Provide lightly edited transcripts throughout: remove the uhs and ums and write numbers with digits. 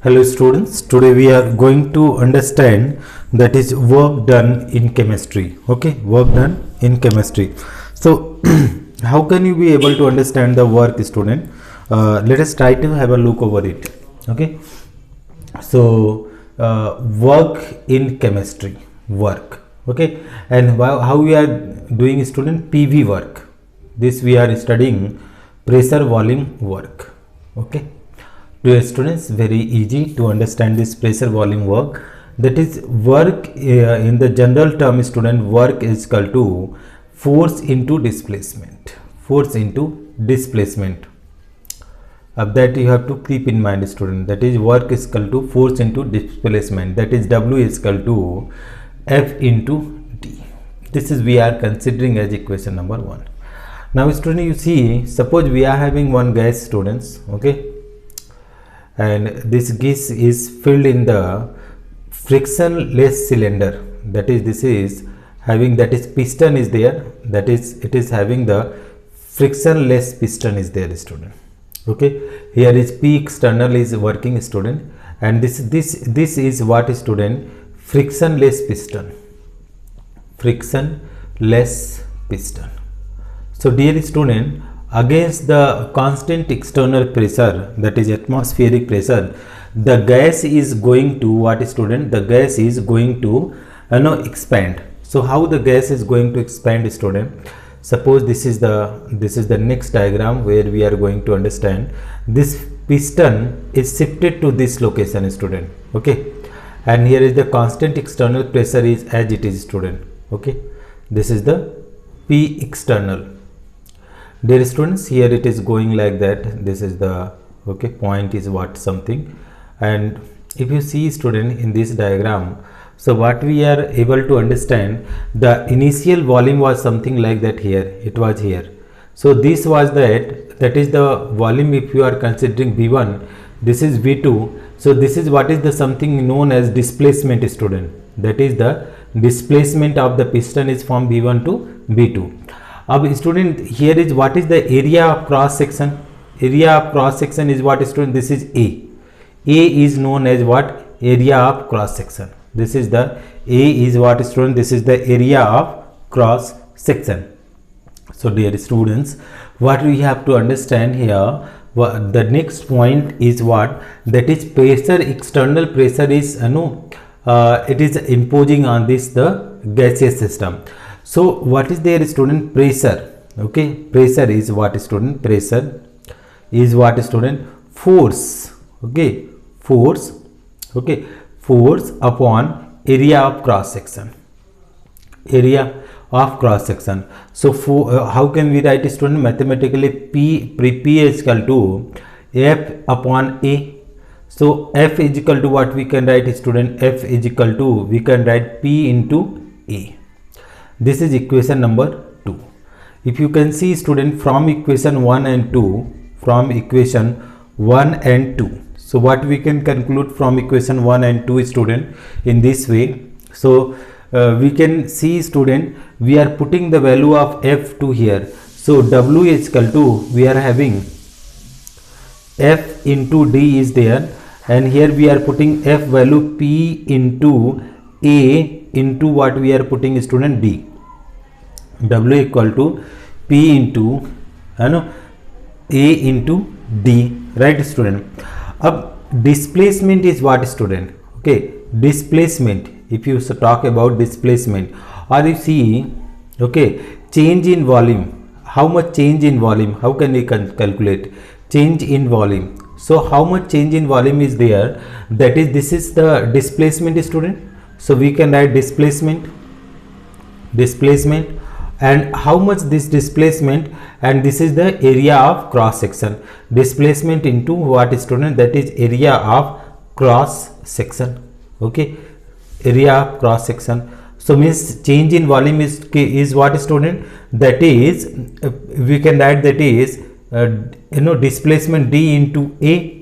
Hello students, today we are going to understand that is work done in chemistry. Okay, work done in chemistry. So how can you be able to understand the work, student? Let us try to have a look over it. Okay, so work in chemistry, work. Okay, and how we are doing, student? PV work. This we are studying pressure volume work. Okay, dear students, very easy to understand this pressure volume work. That is work in the general term, student. Work is equal to force into displacement. Force into displacement. That you have to keep in mind, student. That is work is equal to force into displacement. That is W is equal to F into D. This is we are considering as equation number 1. Now student, you see, suppose we are having one gas, students. Okay, and this gas is filled in the frictionless cylinder. That is, this is having, that is piston is there, that is it is having the frictionless piston is there, student. Okay, here is P external is working, student, and this is what, student? Frictionless piston. Frictionless piston. So dear student, against the constant external pressure, that is atmospheric pressure, the gas is going to what, student? The gas is going to expand. So how the gas is going to expand, student? Suppose this is the next diagram where we are going to understand this piston is shifted to this location, student. Okay, and here is the constant external pressure is as it is, student. Okay, this is the P external. Dear students, here it is going like that. This is the point is what something, and if you see, student, in this diagram, so what we are able to understand, the initial volume was something like that. Here it was here, so this was that is the volume. If you are considering V1, this is V2, so this is what is the something known as displacement, student. That is the displacement of the piston is from V1 to V2. Now student, here is what is the area of cross section. Area of cross section is what, student? This is A. A is known as what? Area of cross section. This is the A is what, student? This is the area of cross section. So dear students, what we have to understand here, the next point is what? That is pressure, external pressure is it is imposing on this the gaseous system. So what is there, student? Pressure. Okay, pressure is what, student? Pressure is what, student? Force. Okay, force. Okay, force upon area of cross section. Area of cross section. So how can we write, student? Mathematically, P is equal to F upon A. So F is equal to what we can write, student? F is equal to, we can write P into A. This is equation number 2. If you can see, student, from equation 1 and 2, from equation 1 and 2. So what we can conclude from equation 1 and 2, student, in this way. So we can see, student, we are putting the value of F2 here. So W is equal to, we are having F into D is there, and here we are putting F value P into A into what we are putting, student? D. W equal to P into A into D, right, student? Now displacement is what, student? Okay, displacement, if you talk about displacement, or you see, okay, change in volume. How much change in volume? How can we calculate change in volume? So how much change in volume is there? That is, this is the displacement, student. So we can write displacement, and how much this displacement, and this is the area of cross section. Displacement into what, student? That is area of cross section. Okay, area of cross section. So means change in volume is what, student? That is, we can write that is displacement D into A,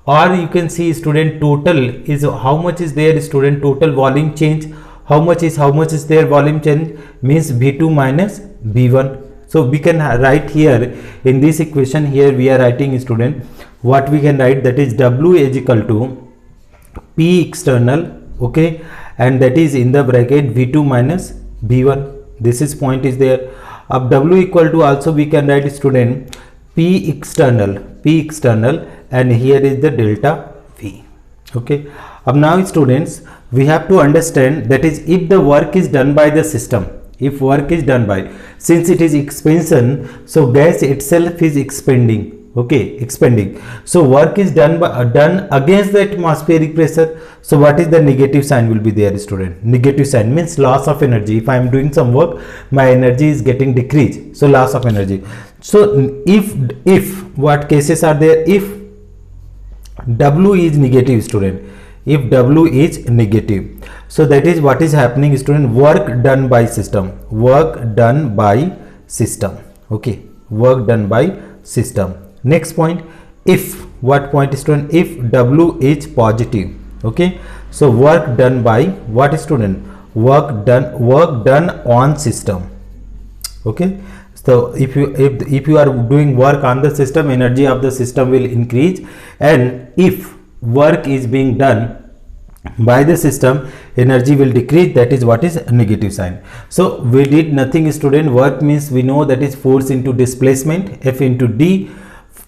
or you can see, student, total is how much is there, student? Total volume change. How much is there volume change? Means V2 minus V1. So we can write here in this equation, here we are writing, student, what we can write, that is W is equal to P external, okay, and that is in the bracket V2 minus V1. This is point is there. Of W equal to, also we can write, student, P external, and here is the delta V. Okay. Now students, we have to understand, that is, if the work is done by the system, if work is done by, since it is expansion, so gas itself is expanding. Okay, expanding. So work is done against the atmospheric pressure. So what is the negative sign will be there, student? Negative sign means loss of energy. If I am doing some work, my energy is getting decreased. So loss of energy. So if what cases are there? If W is negative, student. If W is negative, so that is what is happening, student. Work done by system. Work done by system. Okay, work done by system. Next point, if, what point, student? If W is positive, okay, so work done by what, student? Work done on system. Okay, so if you are doing work on the system, energy of the system will increase, and if work is being done by the system, energy will decrease. That is what is negative sign. So we did nothing, student. Work means we know that is force into displacement, F into D.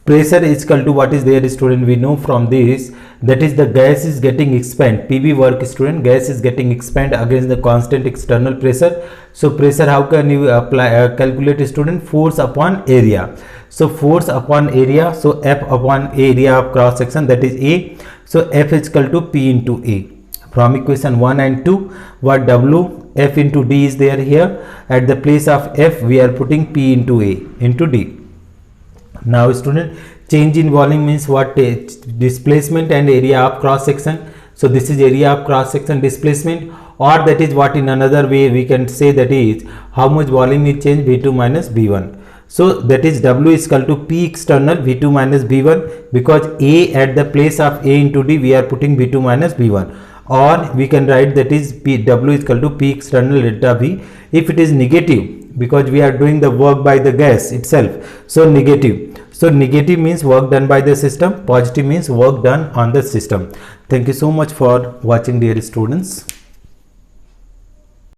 Pressure is equal to what is there, student? We know from this, that is the gas is getting expand. PV work, student, gas is getting expand against the constant external pressure. So pressure, how can you apply calculate, student? Force upon area. So force upon area, so F upon area of cross section, that is A. So F is equal to P into A. From equation 1 and 2, what W, F into D is there here. At the place of F, we are putting P into A into D. Now student, change in volume means what? Displacement and area of cross section. So this is area of cross section displacement, or that is what, in another way we can say, that is how much volume is changed, V2 minus V1. So that is W is equal to P external, V2 minus V1, because A, at the place of A into D, we are putting V2 minus V1, or we can write that is W is equal to P external delta V. If it is negative, because we are doing the work by the gas itself, so negative. So negative means work done by the system, positive means work done on the system. Thank you so much for watching, dear students.